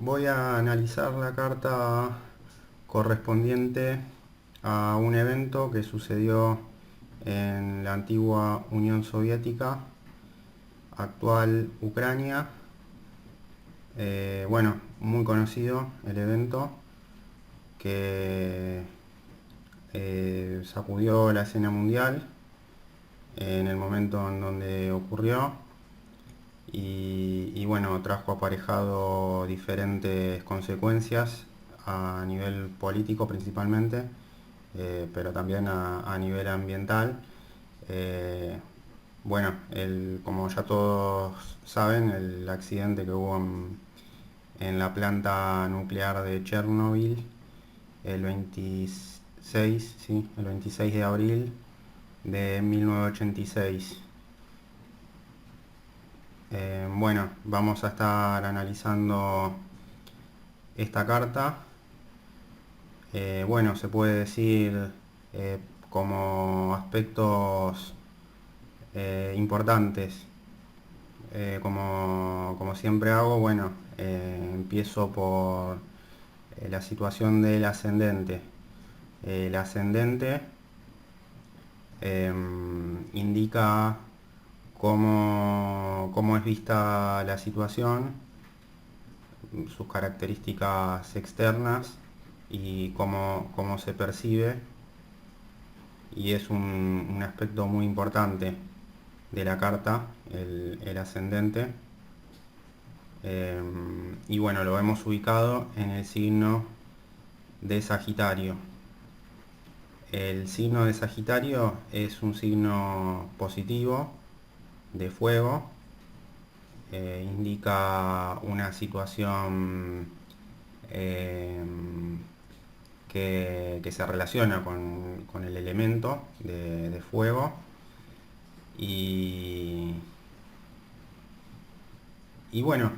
Voy a analizar la carta correspondiente a un evento que sucedió en la antigua Unión Soviética, actual Ucrania. Bueno, muy conocido el evento que sacudió la escena mundial en el momento en donde ocurrió y bueno, trajo aparejado diferentes consecuencias a nivel político principalmente, pero también a nivel ambiental. Eh, bueno, como ya todos saben, el accidente que hubo en la planta nuclear de Chernobyl el 26, sí, el 26 de abril de 1986. Bueno, vamos a estar analizando esta carta. Bueno, se puede decir como aspectos importantes. Como siempre hago, bueno, empiezo por la situación del ascendente. El ascendente indica cómo es vista la situación, sus características externas y cómo se percibe, y es un aspecto muy importante de la carta, el ascendente. Y bueno, lo hemos ubicado en el signo de Sagitario. El signo de Sagitario es un signo positivo de fuego, indica una situación eh, que se relaciona con el elemento de fuego y, y bueno,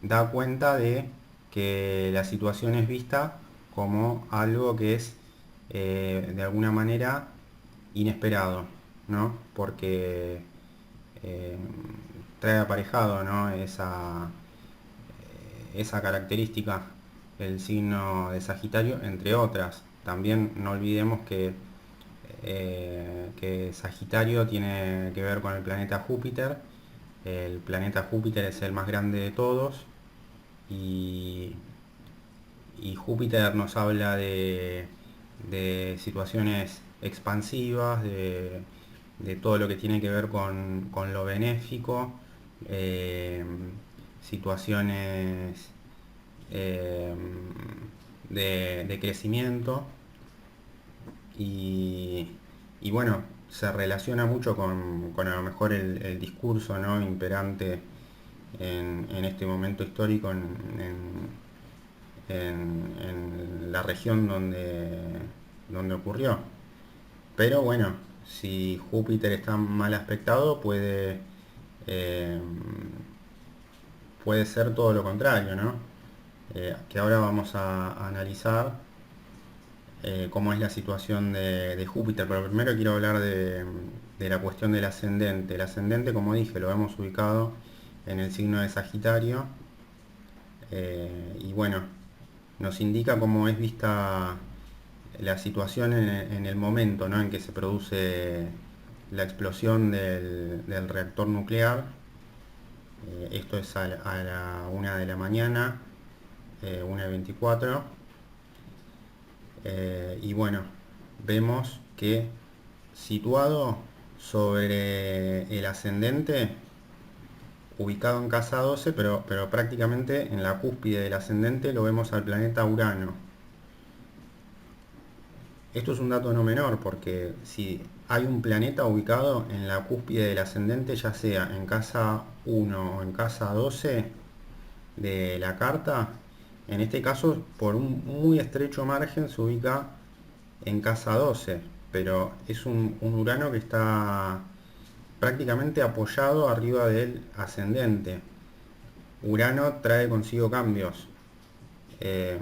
da cuenta de que la situación es vista como algo que es de alguna manera inesperado, ¿no? Porque eh, trae aparejado, ¿no? esa característica, el signo de Sagitario, entre otras. También no olvidemos que Sagitario tiene que ver con el planeta Júpiter. El planeta Júpiter es el más grande de todos y, y Júpiter nos habla de situaciones expansivas, de todo lo que tiene que ver con lo benéfico, eh, situaciones eh, de crecimiento y, y bueno, se relaciona mucho con a lo mejor el discurso, ¿no?, imperante en este momento histórico en la región donde ocurrió. Pero bueno, si Júpiter está mal aspectado, eh, puede ser todo lo contrario, ¿no? Que ahora vamos a analizar cómo es la situación de Júpiter, pero primero quiero hablar de la cuestión del ascendente. El ascendente, como dije, lo hemos ubicado en el signo de Sagitario, y bueno, nos indica cómo es vista la situación en el momento, ¿no?, en que se produce la explosión del reactor nuclear. Esto es a la 1 de la mañana, 1:24. Y bueno, vemos que situado sobre el ascendente, ubicado en casa 12, pero prácticamente en la cúspide del ascendente, lo vemos al planeta Urano. Esto es un dato no menor porque si hay un planeta ubicado en la cúspide del ascendente, ya sea en casa 1 o en casa 12 de la carta, en este caso por un muy estrecho margen se ubica en casa 12, pero es un Urano que está prácticamente apoyado arriba del ascendente. Urano trae consigo cambios. eh,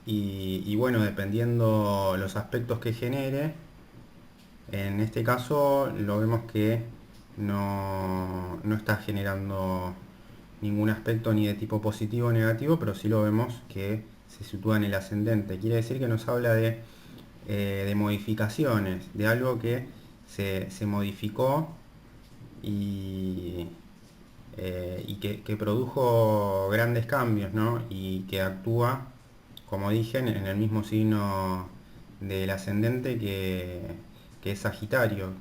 y bueno, dependiendo los aspectos que genere, en este caso lo vemos que no está generando ningún aspecto ni de tipo positivo o negativo, pero sí lo vemos que se sitúa en el ascendente. Quiere decir que nos habla de modificaciones, de algo que se modificó y, que produjo grandes cambios, ¿no? Y que actúa, como dije, en el mismo signo del ascendente que es Sagitario.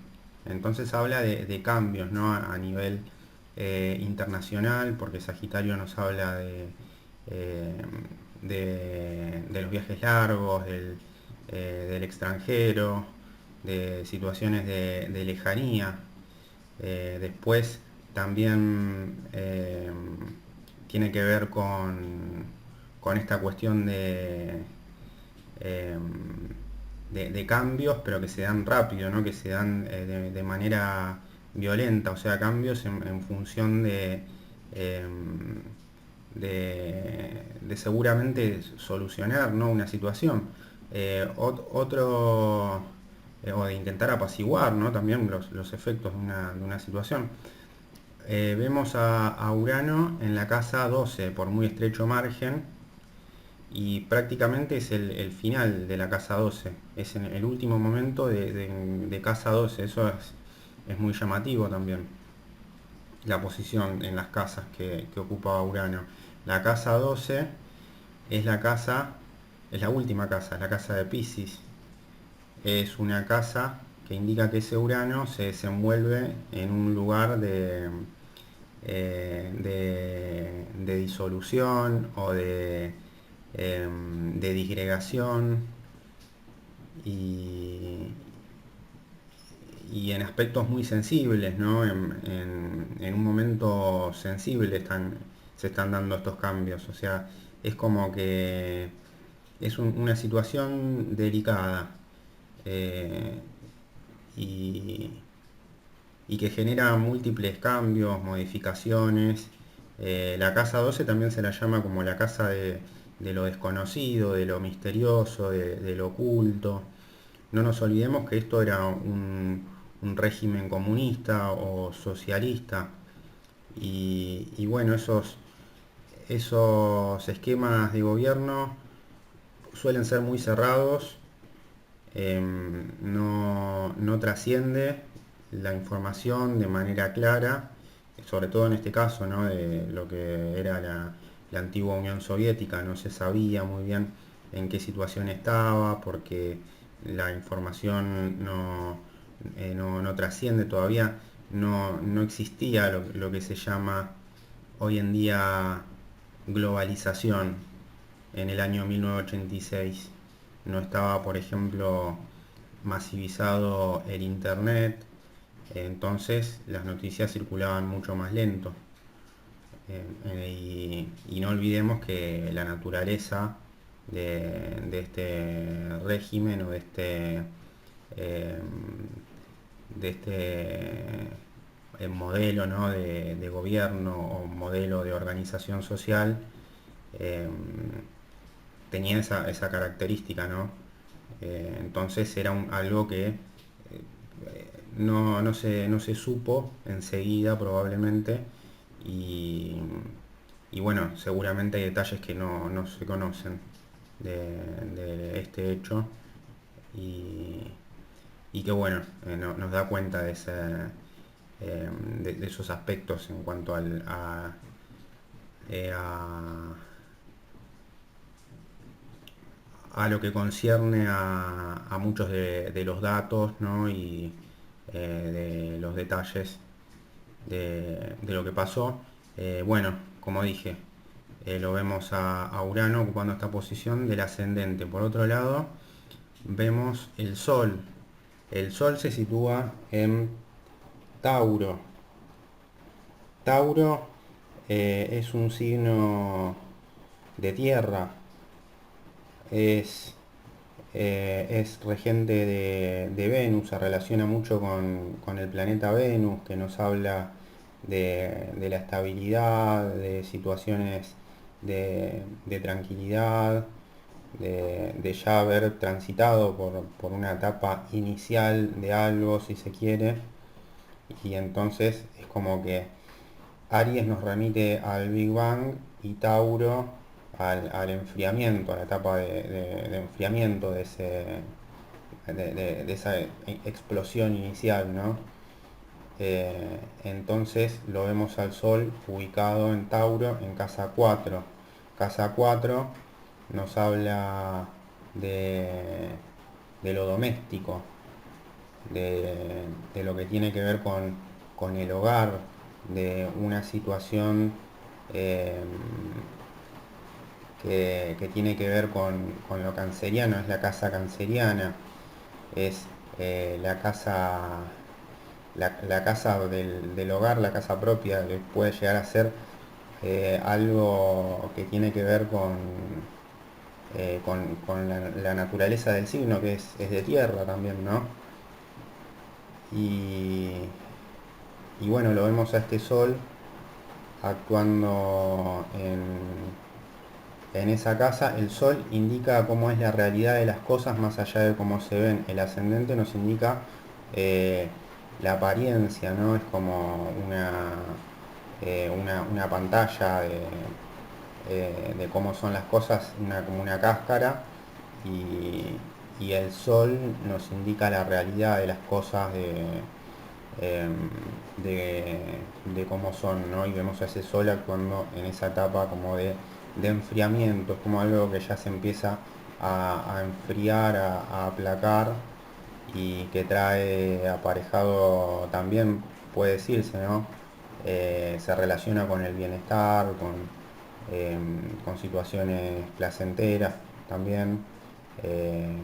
Entonces habla de cambios, ¿no? A nivel internacional, porque Sagitario nos habla eh, de los viajes largos, del extranjero, de situaciones de lejanía. Después también tiene que ver con esta cuestión eh, de cambios, pero que se dan rápido, ¿no? Que se dan de manera violenta, o sea, cambios en función eh, de seguramente solucionar, ¿no? Una situación. Otro, o de intentar apaciguar, ¿no? También los efectos de una situación. Vemos a Urano en la casa 12 por muy estrecho margen, y prácticamente es el final de la casa 12, es en el último momento de casa 12. Eso es muy llamativo también, la posición en las casas que ocupa Urano. La casa 12 es la casa, es la última casa, es la casa de Piscis. Es una casa que indica que ese Urano se desenvuelve en un lugar de disolución o de disgregación, y, y en aspectos muy sensibles, ¿no? En un momento sensible se están dando estos cambios, o sea, es como que es una situación delicada, eh, y, y que genera múltiples cambios, modificaciones. La casa 12 también se la llama como la casa de lo desconocido, de lo misterioso, de lo oculto. No nos olvidemos que esto era un régimen comunista o socialista, y bueno, esos esquemas de gobierno suelen ser muy cerrados. No trasciende la información de manera clara, sobre todo en este caso, ¿no? De lo que era la antigua Unión Soviética. No se sabía muy bien en qué situación estaba, porque la información no trasciende todavía. No existía lo que se llama hoy en día globalización en el año 1986. No estaba, por ejemplo, masivizado el internet, entonces las noticias circulaban mucho más lento. Y no olvidemos que la naturaleza de este régimen, o eh, de este modelo, ¿no? de gobierno, o modelo de organización social, eh, tenía esa característica, ¿no? Entonces era algo que no se supo enseguida probablemente, y, y bueno, seguramente hay detalles que no se conocen de este hecho, y, y que bueno, nos da cuenta de esos aspectos en cuanto eh, a, a lo que concierne a muchos de los datos, ¿no? Y de los detalles de lo que pasó. Bueno, como dije, lo vemos a Urano ocupando esta posición del ascendente. Por otro lado, vemos el Sol. El Sol se sitúa en Tauro. Tauro es un signo de tierra, es es regente de Venus, se relaciona mucho con el planeta Venus, que nos habla de la estabilidad, de situaciones de tranquilidad, de ya haber transitado por una etapa inicial de algo, si se quiere, y entonces es como que Aries nos remite al Big Bang y Tauro al enfriamiento, a la etapa de enfriamiento de esa explosión inicial, ¿no? Entonces lo vemos al Sol ubicado en Tauro en casa 4. Casa 4 nos habla de, de lo doméstico, de lo que tiene que ver con el hogar, de una situación eh, que tiene que ver con lo canceriano, es la casa canceriana, es la casa del hogar, la casa propia, que puede llegar a ser algo que tiene que ver con la naturaleza del signo, que es de tierra también, ¿no? Y, y bueno, lo vemos a este sol actuando en esa casa. El sol indica cómo es la realidad de las cosas más allá de cómo se ven. El ascendente nos indica eh, la apariencia, ¿no? Es como una pantalla de cómo son las cosas, como una cáscara, y, y el sol nos indica la realidad de las cosas, em, de, de cómo son, ¿no? Y vemos a ese sol actuando en esa etapa como de enfriamiento, es como algo que ya se empieza a enfriar, a aplacar, y que trae aparejado también, puede decirse, ¿no? Se relaciona con el bienestar, con situaciones placenteras también. Eh,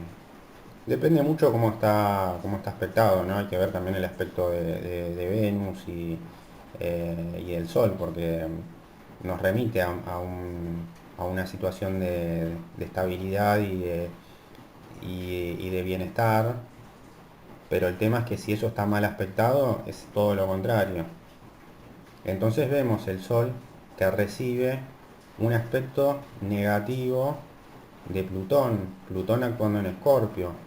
Depende mucho cómo está aspectado, ¿no? Hay que ver también el aspecto de Venus y el Sol, porque nos remite a una situación de estabilidad y de bienestar, pero el tema es que si eso está mal aspectado, es todo lo contrario. Entonces vemos el Sol que recibe un aspecto negativo de Plutón actuando en Escorpio.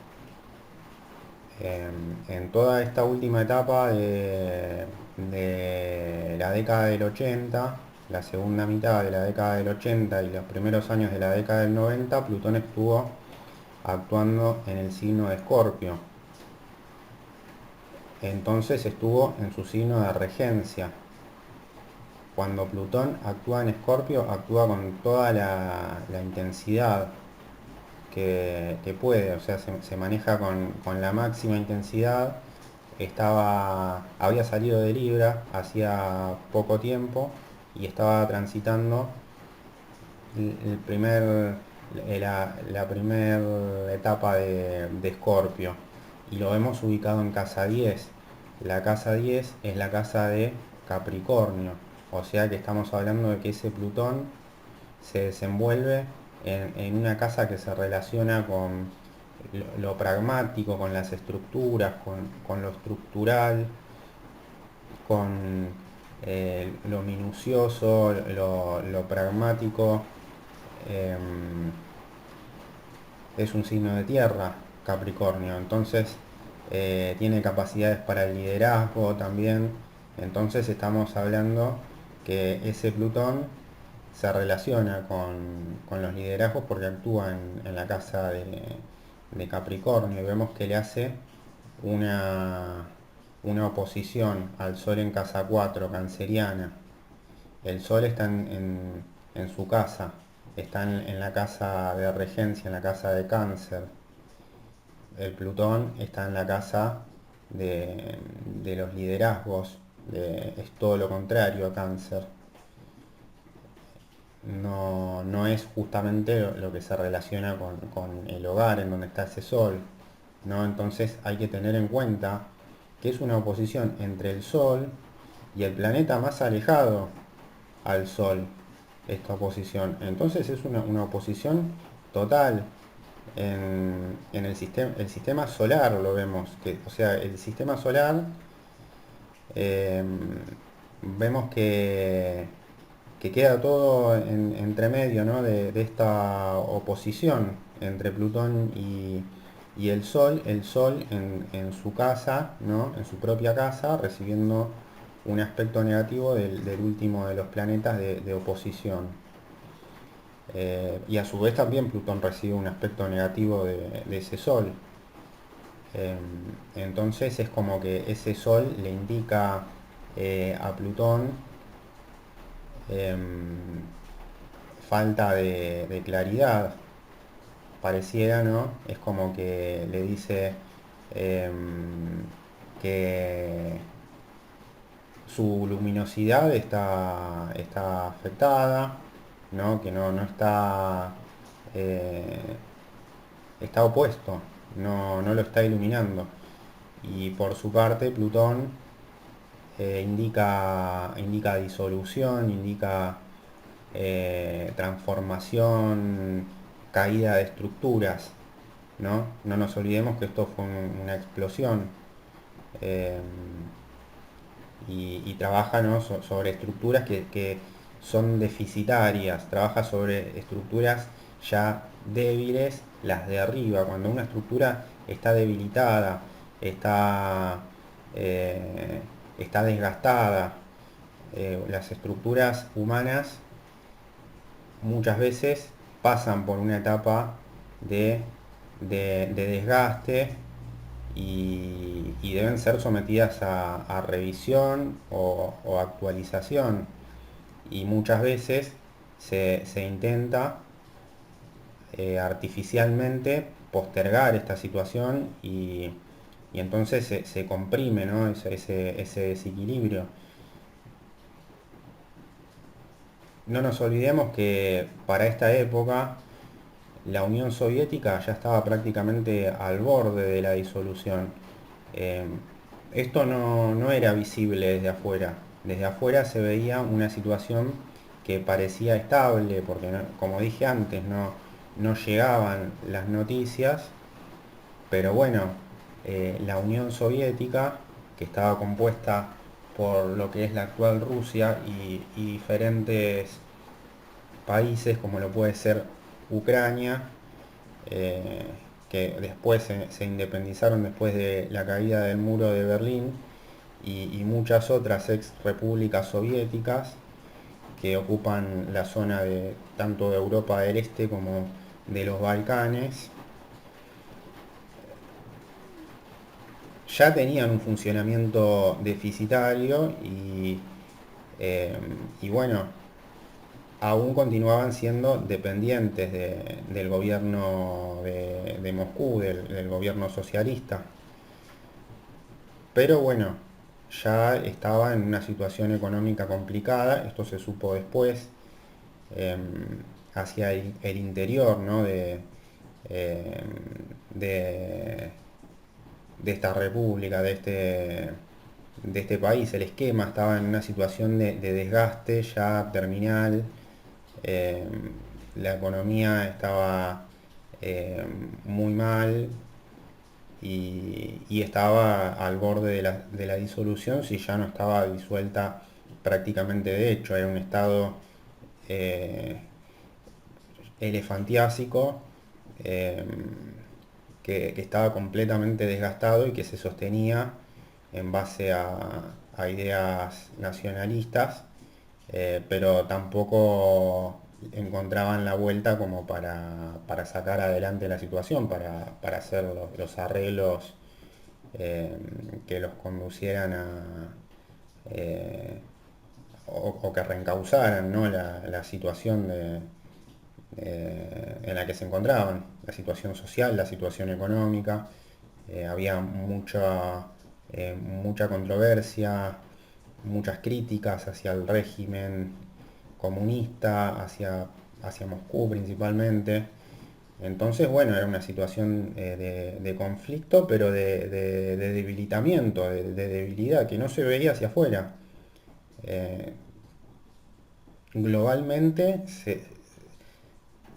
En toda esta última etapa de la década del 80, la segunda mitad de la década del 80 y los primeros años de la década del 90, Plutón estuvo actuando en el signo de Escorpio. Entonces estuvo en su signo de regencia. Cuando Plutón actúa en Escorpio, actúa con toda la intensidad que puede, o sea, se maneja con la máxima intensidad. Había salido de Libra hacía poco tiempo y estaba transitando el primer, la primera etapa de Escorpio, y lo vemos ubicado en casa 10. La casa 10 es la casa de Capricornio, o sea que estamos hablando de que ese Plutón se desenvuelve en una casa que se relaciona con lo pragmático, con las estructuras, con lo estructural, con lo minucioso, lo pragmático. em, es un signo de tierra, Capricornio, entonces tiene capacidades para el liderazgo también. Entonces estamos hablando que ese Plutón se relaciona con los liderazgos porque actúa en la casa de Capricornio, y vemos que le hace una, una oposición al Sol en casa 4 canceriana. El Sol está en su casa, está en la casa de regencia, en la casa de Cáncer. El Plutón está en la casa de los liderazgos, es todo lo contrario a Cáncer. No es justamente lo que se relaciona con el hogar en donde está ese Sol, ¿no? Entonces hay que tener en cuenta que es una oposición entre el Sol y el planeta más alejado al Sol, esta oposición. Entonces es una oposición total en el sistema solar, lo vemos, o sea, el sistema solar, eh, vemos que queda todo entre medio, ¿no? de esta oposición entre Plutón y el Sol en su casa, ¿no? En su propia casa, recibiendo un aspecto negativo del último de los planetas de oposición. Y a su vez también Plutón recibe un aspecto negativo de ese Sol. Eh, entonces es como que ese Sol le indica a Plutón em, falta de claridad, pareciera, ¿no? Es como que le dice que su luminosidad está afectada, ¿no? Que no está, eh, está opuesto, no lo está iluminando. Y por su parte, Plutón indica disolución, indica transformación, caída de estructuras, ¿no? No nos olvidemos que esto fue una explosión. eh, y trabaja, ¿no? Sobre estructuras que son deficitarias, trabaja sobre estructuras ya débiles, las de arriba. Cuando una estructura está debilitada, está, eh, está desgastada, las estructuras humanas muchas veces pasan por una etapa de, de desgaste y deben ser sometidas a revisión o actualización. Y muchas veces se intenta artificialmente postergar esta situación y entonces se comprime, ¿no? Ese desequilibrio. No nos olvidemos que para esta época la Unión Soviética ya estaba prácticamente al borde de la disolución. Eh, Esto no era visible desde afuera. Desde afuera se veía una situación que parecía estable, porque como dije antes, no llegaban las noticias, pero bueno, la Unión Soviética, que estaba compuesta por lo que es la actual Rusia y diferentes países como lo puede ser Ucrania, eh, que después se independizaron después de la caída del muro de Berlín, y muchas otras ex repúblicas soviéticas que ocupan la zona de tanto de Europa del Este como de los Balcanes, ya tenían un funcionamiento deficitario eh, y bueno, aún continuaban siendo dependientes del gobierno de Moscú, del gobierno socialista. Pero bueno, ya estaba en una situación económica complicada, esto se supo después, eh, hacia el interior, ¿no? Eh, de, de esta república, de este país. El esquema estaba en una situación de desgaste ya terminal, eh, la economía estaba muy mal y estaba al borde de la disolución si ya no estaba disuelta prácticamente de hecho. Era un estado eh, elefantiásico, eh, que estaba completamente desgastado y que se sostenía en base a ideas nacionalistas, pero tampoco encontraban la vuelta como para sacar adelante la situación, para hacer los arreglos eh, que los conducieran eh, o que reencausaran, ¿no? La situación en la que se encontraban, la situación social, la situación económica. Había mucha controversia, muchas críticas hacia el régimen comunista, hacia Moscú principalmente. Entonces, bueno, era una situación de conflicto, pero de debilitamiento, de debilidad, que no se veía hacia afuera. Eh, Globalmente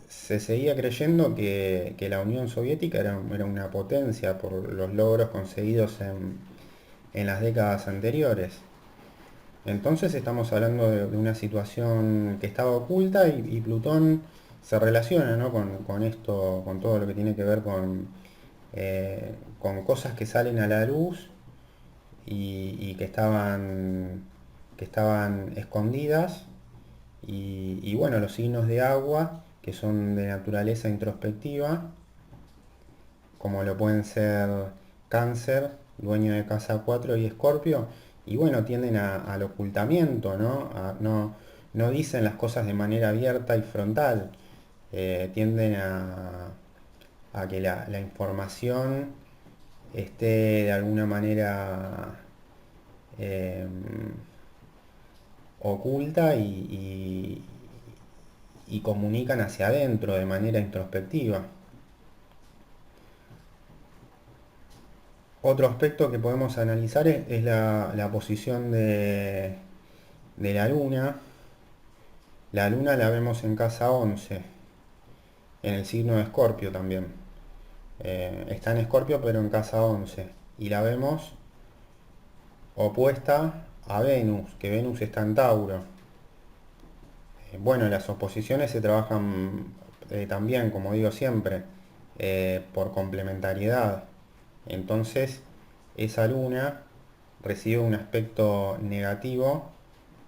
se seguía creyendo que la Unión Soviética era una potencia por los logros conseguidos en las décadas anteriores. Entonces estamos hablando de una situación que estaba oculta y Plutón se relaciona, ¿no? Con esto, con todo lo que tiene que ver con cosas que salen a la luz y que estaban que estaban escondidas, y bueno, los signos de agua, que son de naturaleza introspectiva, como lo pueden ser Cáncer, dueño de casa 4 y Escorpio, y bueno, tienden al ocultamiento, ¿no? No dicen las cosas de manera abierta y frontal, tienden a que la información esté de alguna manera eh, oculta y comunican hacia adentro de manera introspectiva. Otro aspecto que podemos analizar es la posición de la luna. La luna la vemos en casa 11, en el signo de Escorpio también. Está en Escorpio pero en casa 11. Y la vemos opuesta a Venus, que Venus está en Tauro. Bueno, las oposiciones se trabajan también, como digo siempre, por complementariedad. Entonces, esa luna recibe un aspecto negativo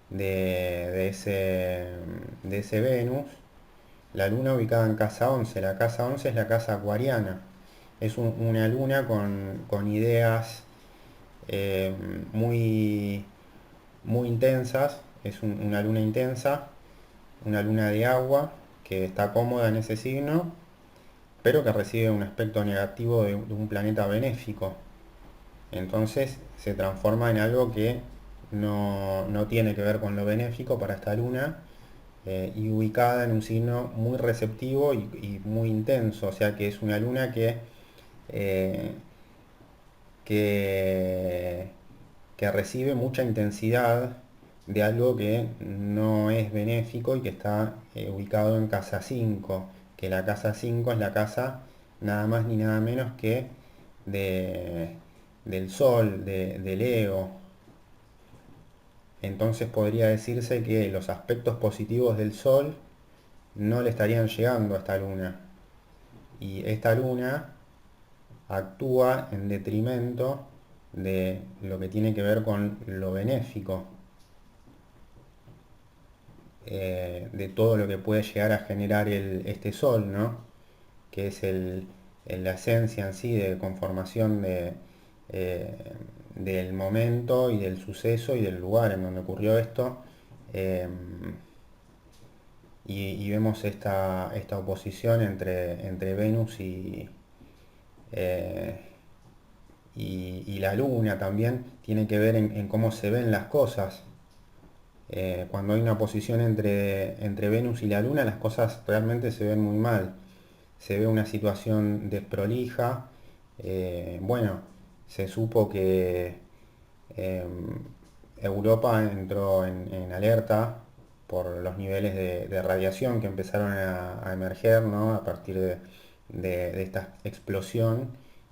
de ese Venus. La luna ubicada en casa 11. La casa 11 es la casa acuariana. Es una luna con ideas eh, muy, muy intensas. Es una luna intensa, una luna de agua que está cómoda en ese signo, pero que recibe un aspecto negativo de un planeta benéfico. Entonces se transforma en algo que no tiene que ver con lo benéfico para esta luna, y ubicada en un signo muy receptivo y muy intenso, o sea que es una luna eh, que, que recibe mucha intensidad de algo que no es benéfico y que está ubicado en casa 5, que la casa 5 es la casa nada más ni nada menos que de, del Sol, de Leo. Entonces podría decirse que los aspectos positivos del Sol no le estarían llegando a esta luna. Y esta luna actúa en detrimento de lo que tiene que ver con lo benéfico, de todo lo que puede llegar a generar este Sol, ¿no? Que es la esencia en sí de conformación eh, del momento y del suceso y del lugar en donde ocurrió esto. eh, y vemos esta oposición entre Venus eh, y la Luna también tiene que ver en cómo se ven las cosas. Cuando hay una oposición entre Venus y la Luna, las cosas realmente se ven muy mal. Se ve una situación desprolija. Bueno, se supo que eh, Europa entró en alerta por los niveles de radiación que empezaron a emerger, ¿no? A partir de esta explosión,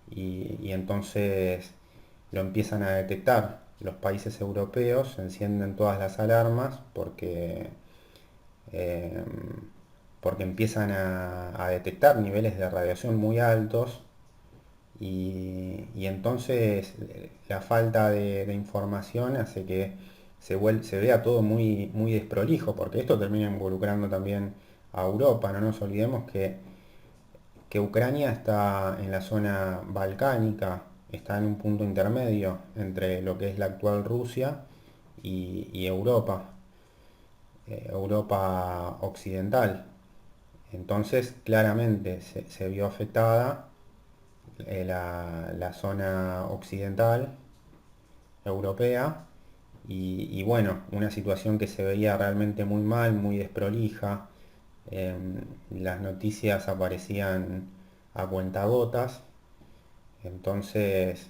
y entonces lo empiezan a detectar. Los países europeos encienden todas las alarmas eh, porque empiezan a detectar niveles de radiación muy altos, y entonces la falta de información hace que se vea todo muy, muy desprolijo, porque esto termina involucrando también a Europa. No nos olvidemos que Ucrania está en la zona balcánica, está en un punto intermedio entre lo que es la actual Rusia y Europa, Europa occidental. Entonces claramente se vio afectada la zona occidental europea, bueno, una situación que se veía realmente muy mal, muy desprolija. Las noticias aparecían a cuentagotas. Entonces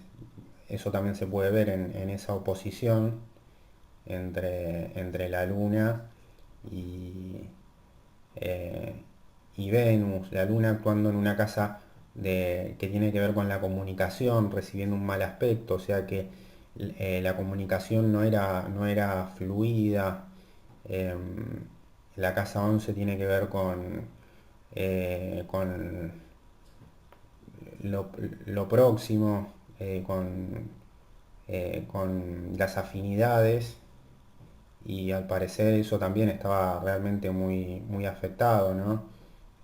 eso también se puede ver en esa oposición entre la Luna y, eh, y Venus. La Luna actuando en una casa que tiene que ver con la comunicación, recibiendo un mal aspecto, o sea que la comunicación no era fluida. Em, la casa 11 tiene que ver con lo próximo, con las afinidades, y al parecer eso también estaba realmente muy afectado, ¿no?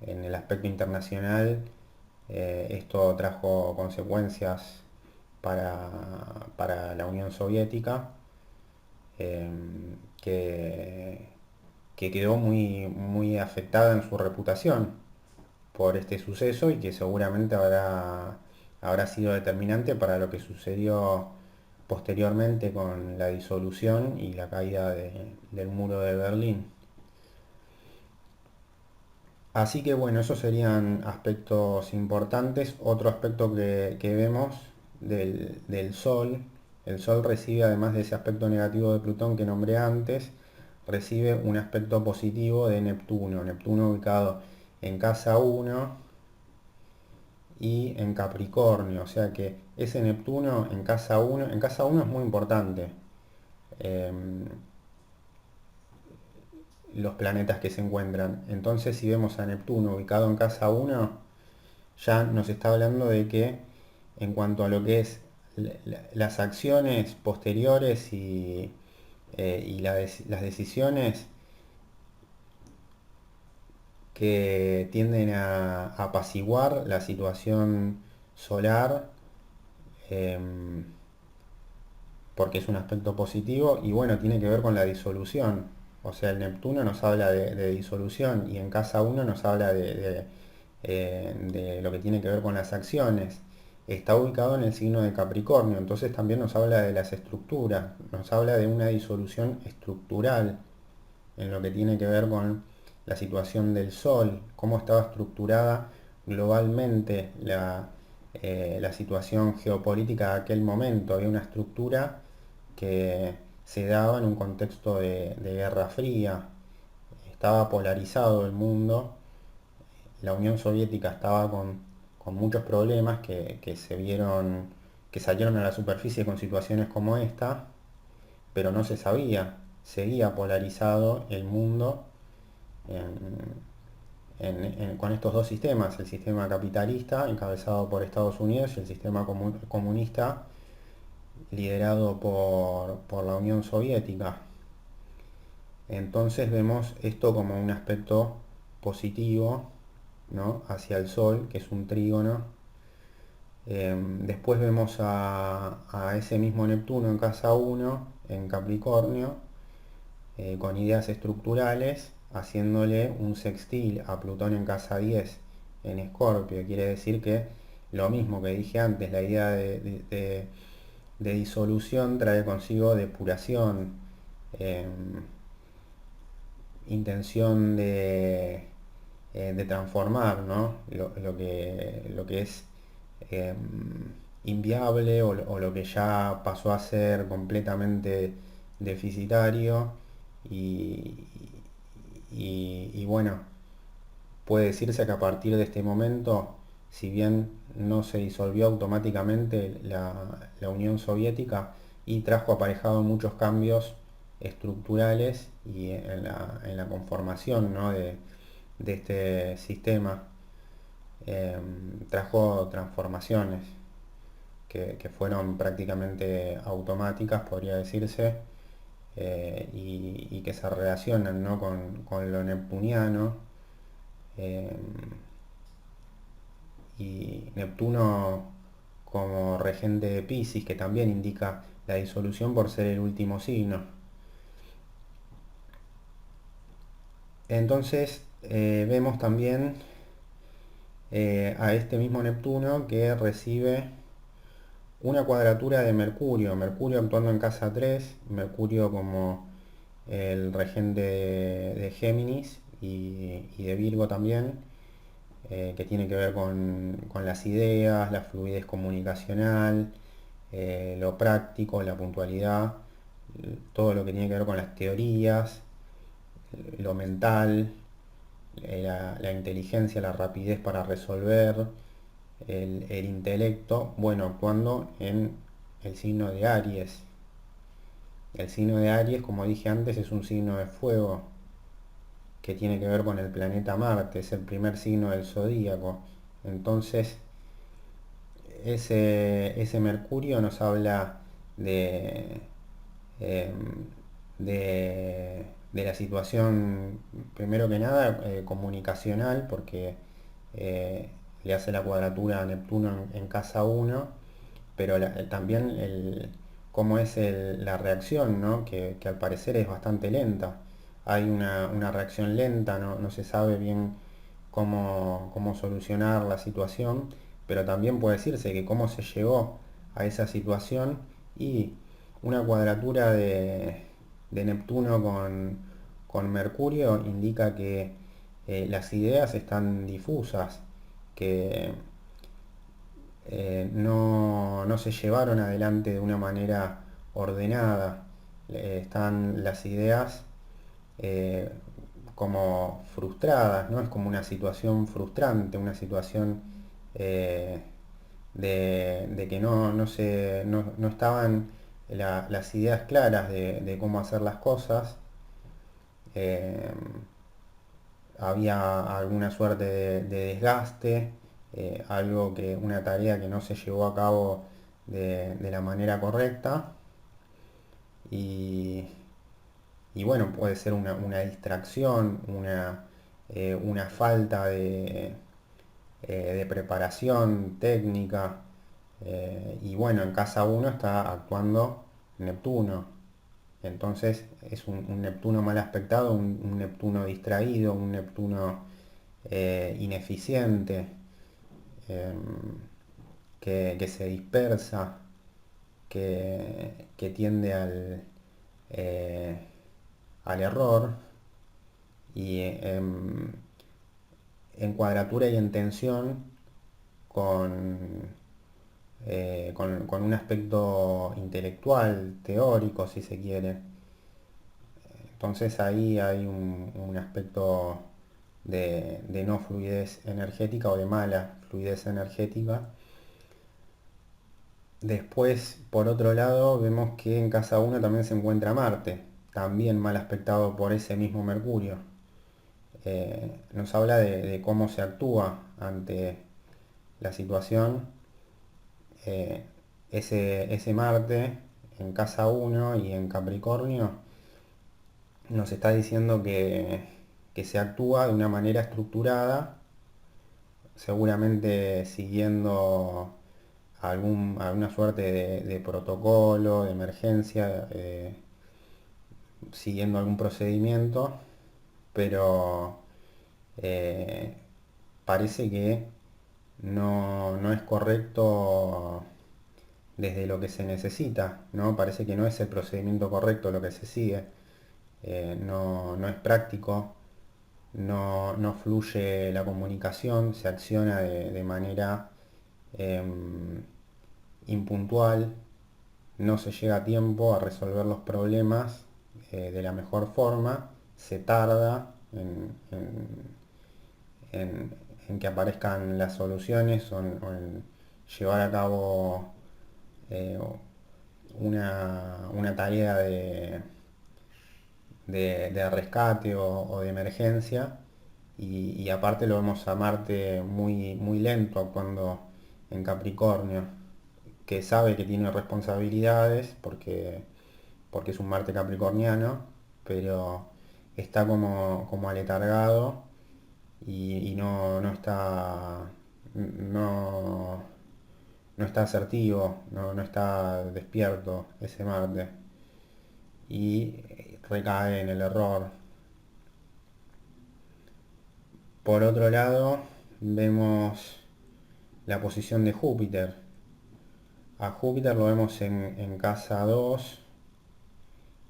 En el aspecto internacional, esto trajo consecuencias para, para la Unión Soviética, eh, que, que quedó muy afectada en su reputación por este suceso y que seguramente habrá sido determinante para lo que sucedió posteriormente con la disolución y la caída del muro de Berlín. Así que bueno, esos serían aspectos importantes. Otro aspecto que vemos del Sol, el Sol recibe, además de ese aspecto negativo de Plutón que nombré antes, recibe un aspecto positivo de Neptuno. Neptuno ubicado en casa 1 y en Capricornio, o sea que ese Neptuno en casa uno es muy importante. em, los planetas que se encuentran. Entonces, si vemos a Neptuno ubicado en casa 1, ya nos está hablando de que en cuanto a lo que es las acciones posteriores las decisiones que tienden a apaciguar la situación solar, em, porque es un aspecto positivo y bueno, tiene que ver con la disolución. O sea, el Neptuno nos habla de disolución y en casa uno nos habla de lo que tiene que ver con las acciones. Está ubicado en el signo de Capricornio, entonces también nos habla de las estructuras, nos habla de una disolución estructural en lo que tiene que ver con la situación del Sol, cómo estaba estructurada globalmente la situación geopolítica de aquel momento. Había una estructura que se daba en un contexto de Guerra Fría, estaba polarizado el mundo, la Unión Soviética estaba con muchos problemas que se vieron, que salieron a la superficie con situaciones como esta, pero no se sabía, seguía polarizado el mundo con estos dos sistemas, el sistema capitalista encabezado por Estados Unidos y el sistema comunista liderado por la Unión Soviética. Entonces vemos esto como un aspecto positivo, ¿no? Hacia el Sol, que es un trígono. Después vemos a ese mismo Neptuno en casa 1, en Capricornio, con ideas estructurales, haciéndole un sextil a Plutón en casa 10 en Escorpio. Quiere decir que lo mismo que dije antes, la idea de disolución trae consigo depuración, eh, intención de transformar, ¿no? Lo que es eh, inviable o lo que ya pasó a ser completamente deficitario y, y bueno, puede decirse que a partir de este momento, si bien no se disolvió automáticamente la Unión Soviética y trajo aparejado muchos cambios estructurales y en la conformación, ¿no? de este sistema, trajo transformaciones que fueron prácticamente automáticas, podría decirse, y que se relacionan, ¿no? con lo neptuniano. eh, y Neptuno como regente de Piscis, que también indica la disolución por ser el último signo. Entonces vemos también a este mismo Neptuno que recibe una cuadratura de Mercurio, Mercurio actuando en casa 3, Mercurio como el regente de Géminis y de Virgo también, que tiene que ver con las ideas, la fluidez comunicacional, lo práctico, la puntualidad, todo lo que tiene que ver con las teorías, lo mental, la inteligencia, la rapidez para resolver, el intelecto, bueno, actuando en el signo de Aries. El signo de Aries, como dije antes, es un signo de fuego que tiene que ver con el planeta Marte, es el primer signo del zodíaco. Entonces, ese Mercurio nos habla de, eh, de la situación, primero que nada, comunicacional, porque eh, le hace la cuadratura a Neptuno en casa uno, pero también cómo es la reacción, ¿no? Que al parecer es bastante lenta. Hay una reacción lenta, no se sabe bien cómo solucionar la situación, pero también puede decirse que cómo se llegó a esa situación y una cuadratura de Neptuno con Mercurio indica que las ideas están difusas, que no se llevaron adelante de una manera ordenada. Están las ideas eh, como frustradas, ¿no? Es como una situación frustrante, una situación eh, de que no estaban las ideas claras de cómo hacer las cosas. Eh, Había alguna suerte de desgaste, una tarea que no se llevó a cabo de la manera correcta y, y bueno, puede ser una distracción, una falta de preparación técnica. Y bueno, en casa uno está actuando Neptuno. Entonces es un Neptuno mal aspectado, un Neptuno distraído, un Neptuno ineficiente, eh, que se dispersa, que tiende eh, al error y en cuadratura y en tensión con, con un aspecto intelectual, teórico, si se quiere. Entonces ahí hay un aspecto de no fluidez energética o de mala fluidez energética. Después, por otro lado, vemos que en casa uno también se encuentra Marte, también mal aspectado por ese mismo Mercurio. Nos habla de cómo se actúa ante la situación. Eh, ese Marte en casa uno y en Capricornio nos está diciendo que se actúa de una manera estructurada, seguramente siguiendo alguna suerte de protocolo, de emergencia, siguiendo algún procedimiento, pero eh, parece que no es correcto desde lo que se necesita, ¿no? Parece que no es el procedimiento correcto lo que se sigue, no es práctico, no fluye la comunicación, se acciona de manera em, impuntual, no se llega a tiempo a resolver los problemas de la mejor forma, se tarda en- en que aparezcan las soluciones o en llevar a cabo eh, una tarea de rescate o de emergencia y aparte lo vemos a Marte muy lento actuando en Capricornio, que sabe que tiene responsabilidades porque es un Marte capricorniano, pero está como aletargado y no, no está asertivo, no está despierto ese Marte y recae en el error. Por otro lado, vemos la posición de Júpiter. A Júpiter lo vemos en casa 2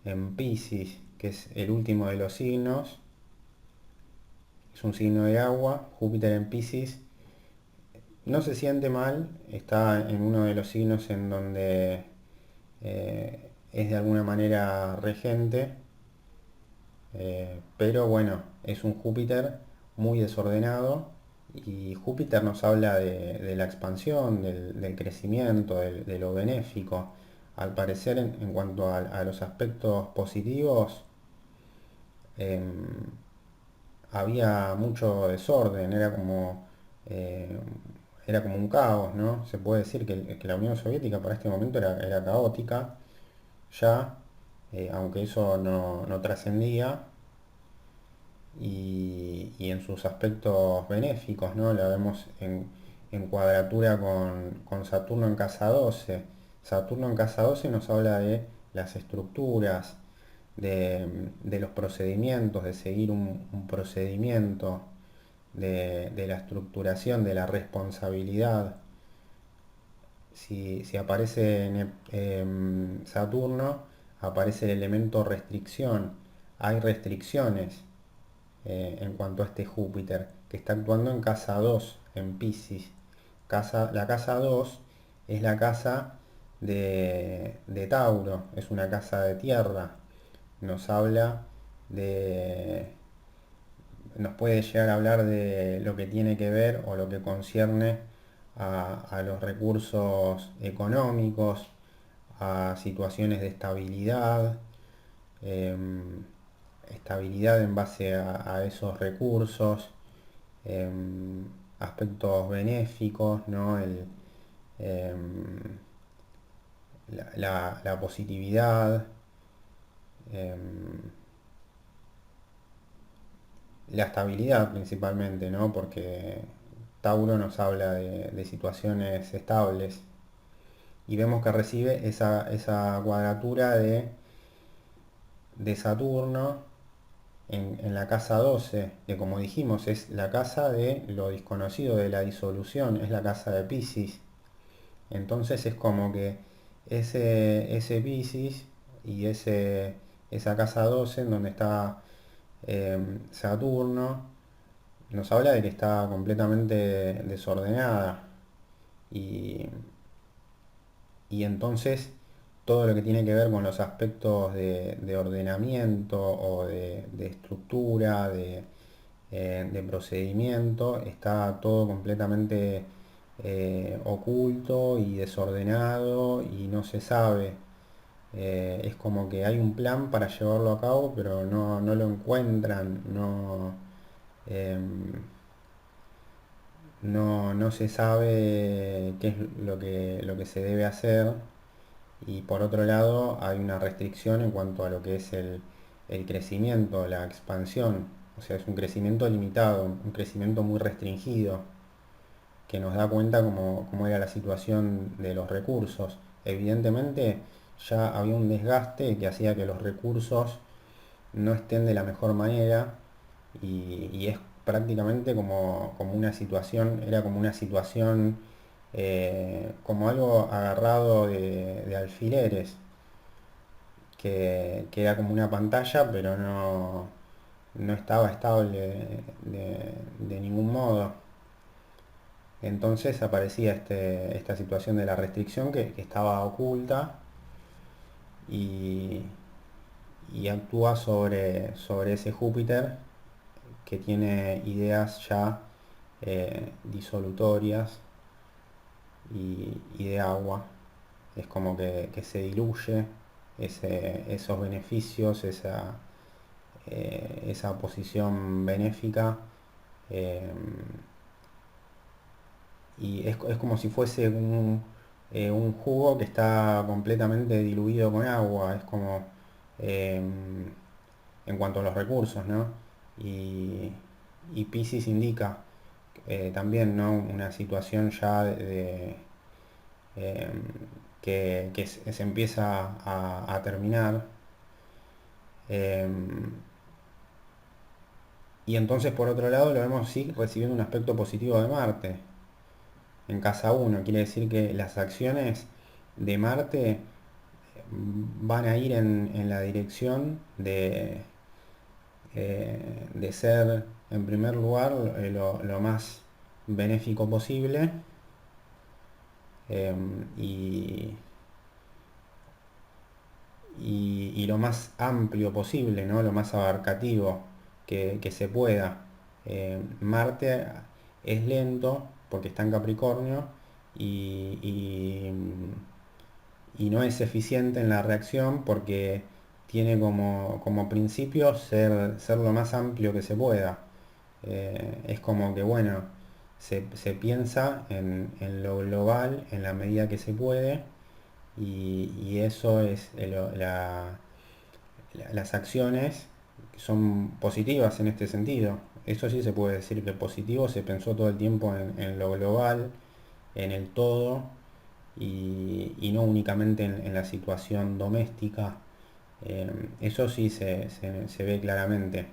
en Piscis, que es el último de los signos. Es un signo de agua. Júpiter en Piscis no se siente mal, está en uno de los signos en donde es de alguna manera regente, pero bueno, es un Júpiter muy desordenado y Júpiter nos habla de la expansión, del crecimiento, de lo benéfico. Al parecer, en cuanto a los aspectos positivos, em, había mucho desorden, eh, era como un caos, ¿no? Se puede decir que la Unión Soviética para este momento era caótica ya, aunque eso no trascendía, y en sus aspectos benéficos, ¿no? La vemos en cuadratura con Saturno en casa 12. Saturno en casa 12 nos habla de las estructuras, de los procedimientos, de seguir un procedimiento, de la estructuración, de la responsabilidad. Si aparece Saturno, aparece el elemento restricción. Hay restricciones en cuanto a este Júpiter, que está actuando en casa 2 en Piscis. La casa 2 es la casa de Tauro, es una casa de tierra. Nos habla de... Nos puede llegar a hablar de lo que tiene que ver o lo que concierne a los recursos económicos, a situaciones de estabilidad, em, estabilidad en base a esos recursos, em, aspectos benéficos, ¿no? Em, la positividad, em, la estabilidad principalmente, ¿no? Porque Tauro nos habla de situaciones estables y vemos que recibe esa cuadratura de Saturno en la casa 12, que como dijimos es la casa de lo desconocido, de la disolución, es la casa de Piscis. Entonces es como que ese Piscis y esa casa 12 en donde está Saturno, nos habla de que está completamente desordenada y, y entonces todo lo que tiene que ver con los aspectos de ordenamiento o de estructura, de procedimiento, está todo completamente oculto y desordenado y no se sabe. Es como que hay un plan para llevarlo a cabo, pero no lo encuentran, em, no se sabe qué es lo que se debe hacer. Y por otro lado hay una restricción en cuanto a lo que es el crecimiento, la expansión. O sea, es un crecimiento limitado, un crecimiento muy restringido, que nos da cuenta cómo era la situación de los recursos. Evidentemente ya había un desgaste que hacía que los recursos no estén de la mejor manera y es prácticamente como una situación, era como una situación, como algo agarrado de alfileres, que era como una pantalla, pero no estaba estable de ningún modo. Entonces aparecía esta situación de la restricción que estaba oculta y, y actúa sobre ese Júpiter que tiene ideas ya disolutorias y de agua. Es como que se diluye esos beneficios, esa posición benéfica, eh, y es como si fuese un jugo que está completamente diluido con agua, es como eh, en cuanto a los recursos, ¿no? Y, y Piscis indica también, ¿no? Una situación ya eh, que se empieza a terminar. eh, y entonces por otro lado lo vemos sí recibiendo un aspecto positivo de Marte en casa 1. Quiere decir que las acciones de Marte van a ir en la dirección de ser, en primer lugar, lo más benéfico posible, eh, y, y lo más amplio posible, ¿no? Lo más abarcativo que se pueda. Marte es lento porque está en Capricornio y y no es eficiente en la reacción porque tiene como principio ser lo más amplio que se pueda. Es como que, bueno, se piensa en lo global en la medida que se puede y eso es las acciones son positivas en este sentido. Eso sí se puede decir que positivo se pensó todo el tiempo en lo global, en el todo, y no únicamente en la situación doméstica. Eso sí se ve claramente.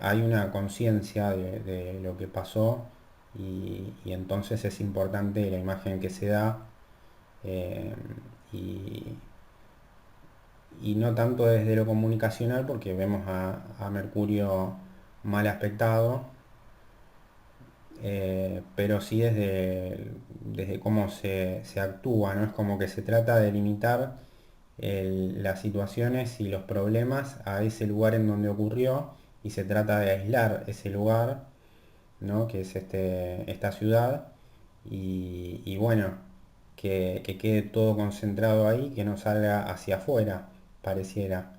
Hay una conciencia de lo que pasó y entonces es importante la imagen que se da, eh, y, y no tanto desde lo comunicacional porque vemos a Mercurio mal aspectado, pero sí desde cómo se actúa, ¿no? Es como que se trata de limitar las situaciones y los problemas a ese lugar en donde ocurrió y se trata de aislar ese lugar, ¿no? Que es esta ciudad y bueno, que quede todo concentrado ahí, que no salga hacia afuera, pareciera.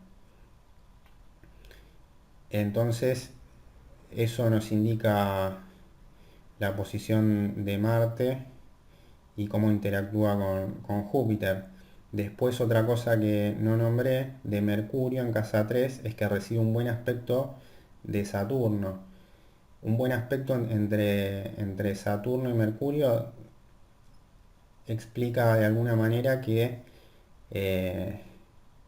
Entonces, eso nos indica la posición de Marte y cómo interactúa con Júpiter. Después otra cosa que no nombré de Mercurio en casa 3 es que recibe un buen aspecto de Saturno. Un buen aspecto entre Saturno y Mercurio explica de alguna manera eh,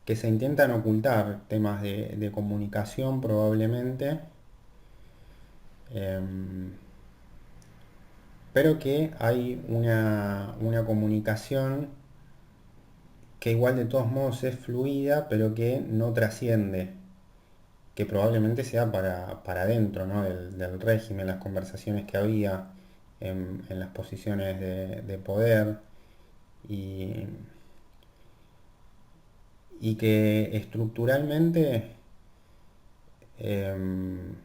que se intentan ocultar temas de comunicación probablemente, em, pero que hay una comunicación que igual de todos modos es fluida, pero que no trasciende, que probablemente sea para adentro, ¿no? del régimen, las conversaciones que había en las posiciones de poder, y, y que estructuralmente em,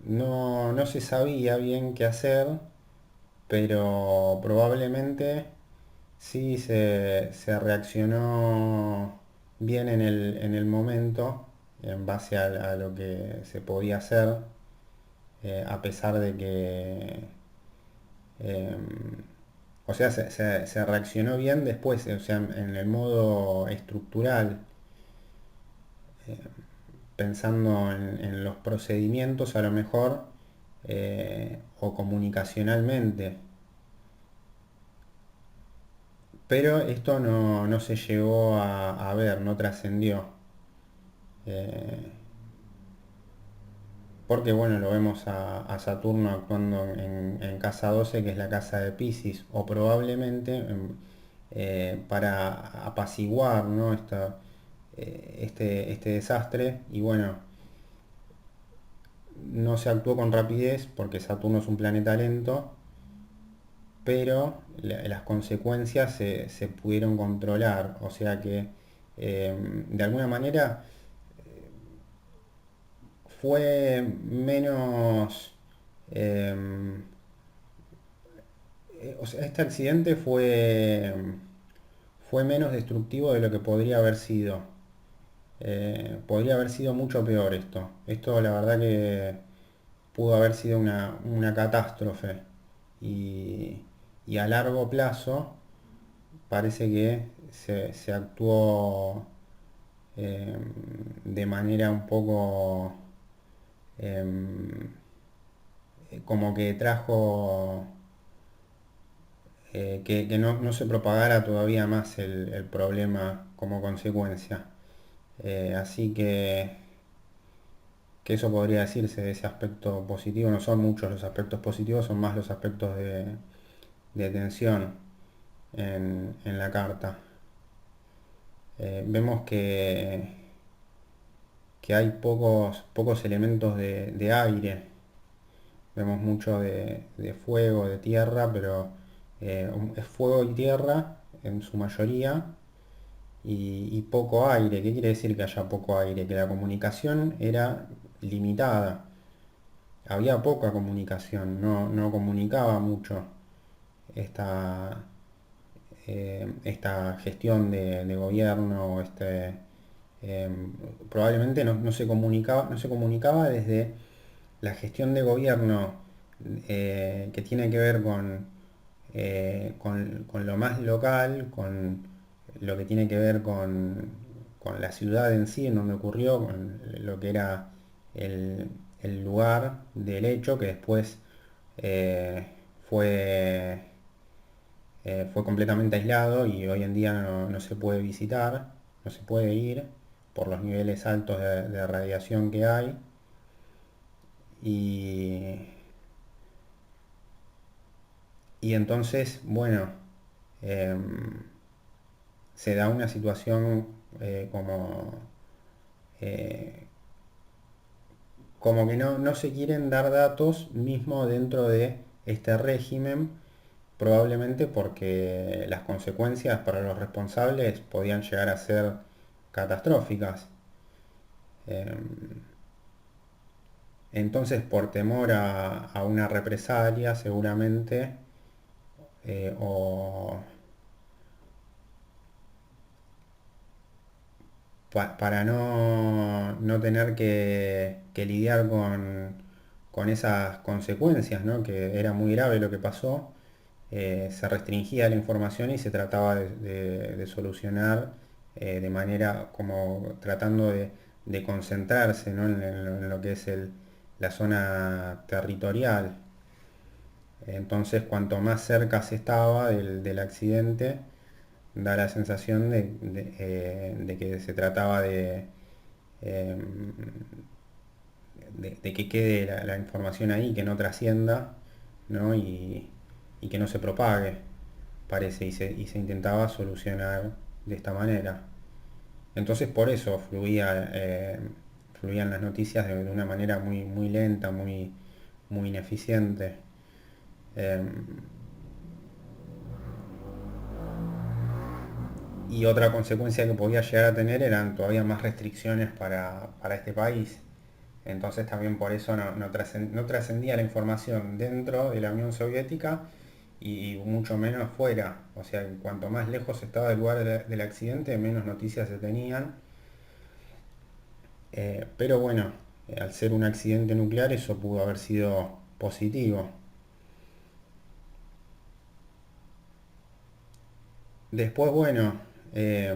no se sabía bien qué hacer, pero probablemente sí se reaccionó bien en el momento, en base a lo que se podía hacer, a pesar de que, eh, o sea, se reaccionó bien después, o sea, en el modo estructural, pensando en los procedimientos a lo mejor, o comunicacionalmente. Pero esto no se llegó a ver, no trascendió. Eh, Porque bueno, lo vemos a Saturno actuando en casa 12 que es la casa de Piscis, o probablemente para apaciguar, ¿no? este desastre. Y bueno, no se actuó con rapidez porque Saturno es un planeta lento, pero las consecuencias se pudieron controlar. O sea que, de alguna manera, fue menos... em, o sea, este accidente fue menos destructivo de lo que podría haber sido. Podría haber sido mucho peor esto. Esto la verdad que pudo haber sido una catástrofe. Y, y a largo plazo parece que se actuó, eh, de manera un poco, eh, como que trajo, que no se propagara todavía más el problema como consecuencia. Así que eso podría decirse de ese aspecto positivo. No son muchos los aspectos positivos, son más los aspectos de tensión en la carta. Vemos que hay pocos elementos de aire. Vemos mucho de fuego, de tierra, pero es fuego y tierra en su mayoría, y poco aire. ¿Qué quiere decir que haya poco aire? Que la comunicación era limitada. Había poca comunicación, no comunicaba mucho esta, esta gestión de gobierno, eh, probablemente no se comunicaba desde la gestión de gobierno, que tiene que ver con lo más local, con lo que tiene que ver con la ciudad en sí, en donde ocurrió, con lo que era el, el lugar del hecho, que después eh, fue, fue completamente aislado y hoy en día no se puede visitar, no se puede ir por los niveles altos de radiación que hay. Y, y entonces, bueno, em, se da una situación como, eh, como que no se quieren dar datos mismo dentro de este régimen, probablemente porque las consecuencias para los responsables podían llegar a ser catastróficas. Entonces, por temor a una represalia, seguramente, o para no tener que lidiar con esas consecuencias, ¿no? Que era muy grave lo que pasó, se restringía la información y se trataba de solucionar de manera como tratando de concentrarse, ¿no? En lo que es la zona territorial. Entonces, cuanto más cerca se estaba del accidente, da la sensación de que se trataba eh, de que quede la información ahí, que no trascienda, ¿no? Y que no se propague, parece, y se intentaba solucionar de esta manera. Entonces por eso fluían las noticias de una manera muy lenta, muy ineficiente. Eh, y otra consecuencia que podía llegar a tener eran todavía más restricciones para este país. Entonces también por eso no trascendía la información dentro de la Unión Soviética y mucho menos fuera. O sea, cuanto más lejos estaba del lugar del accidente, menos noticias se tenían. Pero bueno, al ser un accidente nuclear eso pudo haber sido positivo. Después, bueno, eh,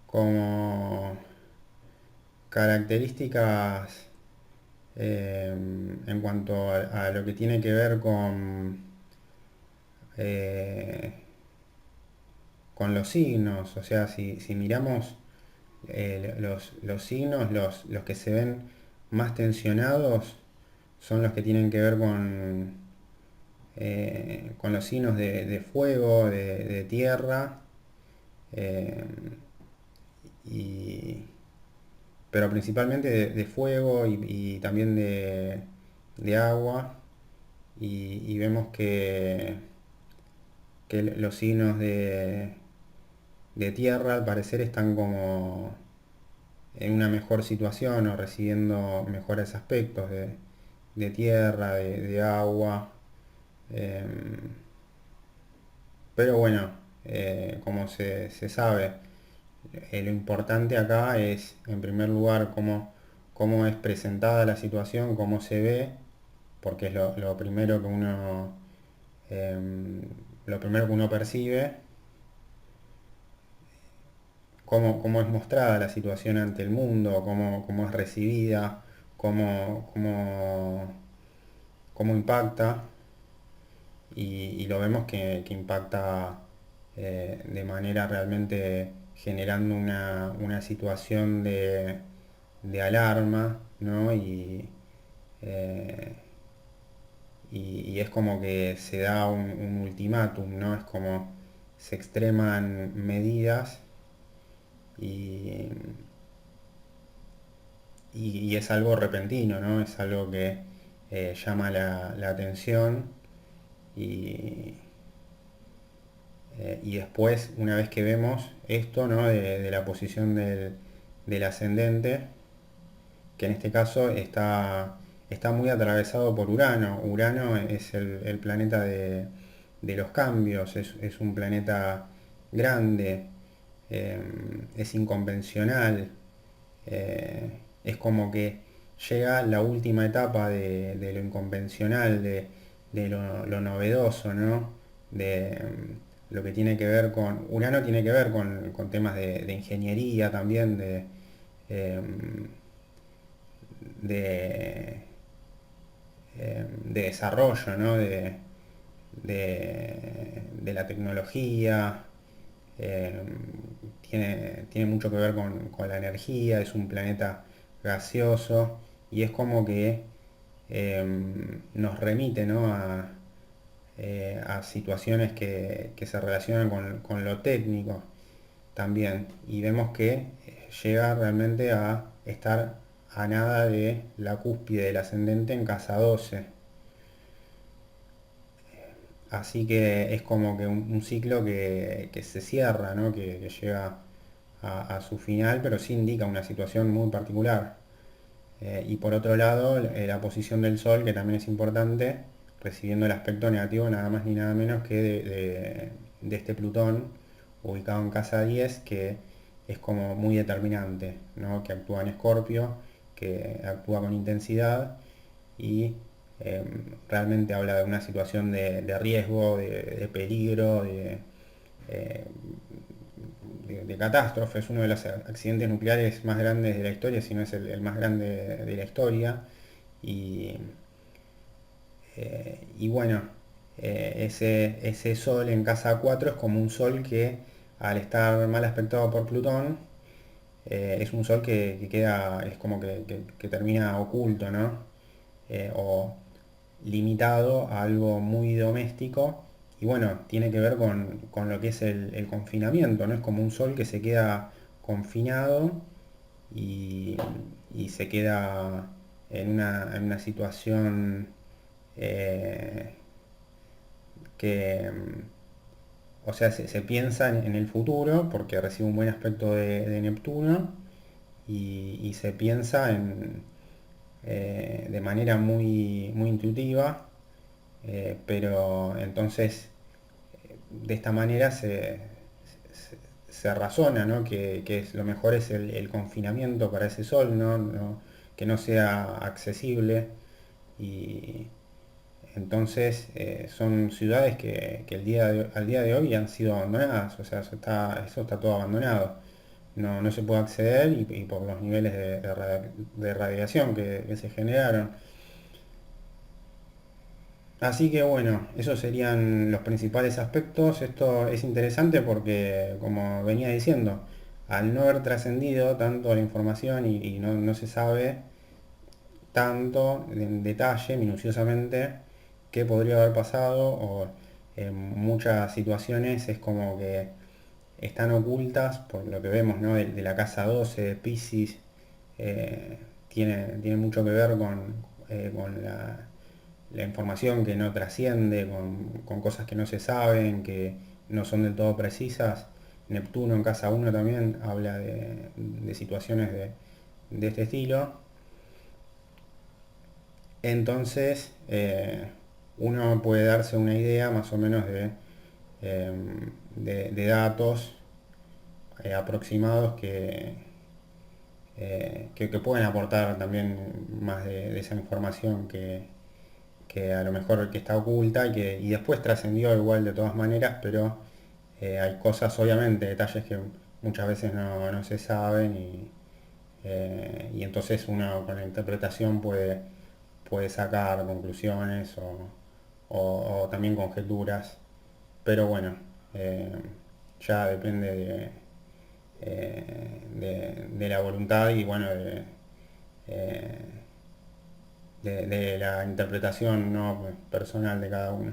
como características en cuanto a lo que tiene que ver eh, con los signos, o sea, si miramos los signos, los que se ven más tensionados son los que tienen que ver con los signos de fuego, de tierra, eh, y, pero principalmente de fuego y también de agua, y vemos que los signos de tierra al parecer están como en una mejor situación o recibiendo mejores aspectos de tierra, de agua. eh, pero bueno, como se sabe, lo importante acá es, en primer lugar, cómo es presentada la situación, cómo se ve, porque es lo primero que eh, lo primero que uno percibe, cómo es mostrada la situación ante el mundo, cómo es recibida, cómo impacta, y lo vemos que impacta de manera realmente generando una situación de alarma, ¿no? Eh, y es como que se da un ultimátum, ¿no? Es como se extreman medidas y, y es algo repentino, ¿no? Es algo que llama la atención y, y después, una vez que vemos esto, ¿no? De la posición del ascendente, que en este caso está muy atravesado por Urano. Urano es el planeta de los cambios, es un planeta grande, eh, es inconvencional, es como que llega la última etapa de lo inconvencional, de lo novedoso, ¿no? lo que tiene que ver con, Urano tiene que ver con temas de ingeniería también, em, de, de desarrollo, ¿no? De la tecnología, eh, tiene mucho que ver con la energía, es un planeta gaseoso y es como que nos remite, ¿no? A situaciones que se relacionan con lo técnico también y vemos que llega realmente a estar a nada de la cúspide del ascendente en casa 12. Así que es como que un ciclo que se cierra, ¿no? Que llega a su final, pero sí indica una situación muy particular. Y por otro lado, la posición del Sol, que también es importante, recibiendo el aspecto negativo nada más ni nada menos que de este Plutón, ubicado en casa 10, que es como muy determinante, ¿no? Que actúa en Escorpio, que actúa con intensidad y eh, realmente habla de una situación de riesgo, de peligro, eh, de catástrofe. Es uno de los accidentes nucleares más grandes de la historia, si no es el más grande de la historia. Y, y bueno, ese Sol en casa 4 es como un Sol que al estar mal aspectado por Plutón, es un Sol que queda, es como que termina oculto, ¿no? O limitado a algo muy doméstico y bueno, tiene que ver con lo que es el confinamiento, ¿no? Es como un sol que se queda confinado y, y se queda en una situación eh, que, o sea, se piensa en el futuro porque recibe un buen aspecto de Neptuno y se piensa de manera muy intuitiva, pero entonces de esta manera se razona, ¿no? Que lo mejor es el confinamiento para ese sol, ¿no? Que no sea accesible y entonces son ciudades que al día de hoy han sido abandonadas, o sea, eso está todo abandonado. No se puede acceder y por los niveles de radiación que se generaron. Así que bueno, esos serían los principales aspectos. Esto es interesante porque, como venía diciendo, al no haber trascendido tanto la información y no se sabe tanto en detalle, minuciosamente, qué podría haber pasado o en muchas situaciones es como que están ocultas por lo que vemos, ¿no? De la casa 12 de Piscis, eh, tiene mucho que ver con la información que no trasciende, con cosas que no se saben, que no son del todo precisas. Neptuno en casa 1 también habla de situaciones de este estilo. Entonces, uno puede darse una idea más o menos eh, de datos aproximados que pueden aportar también más de esa información que a lo mejor que está oculta y después trascendió igual de todas maneras, pero hay cosas, obviamente, detalles que muchas veces no se saben y entonces uno con la interpretación puede sacar conclusiones o también conjeturas, pero bueno, eh, ya depende de la voluntad y bueno, eh, de la interpretación, ¿no? Personal de cada uno.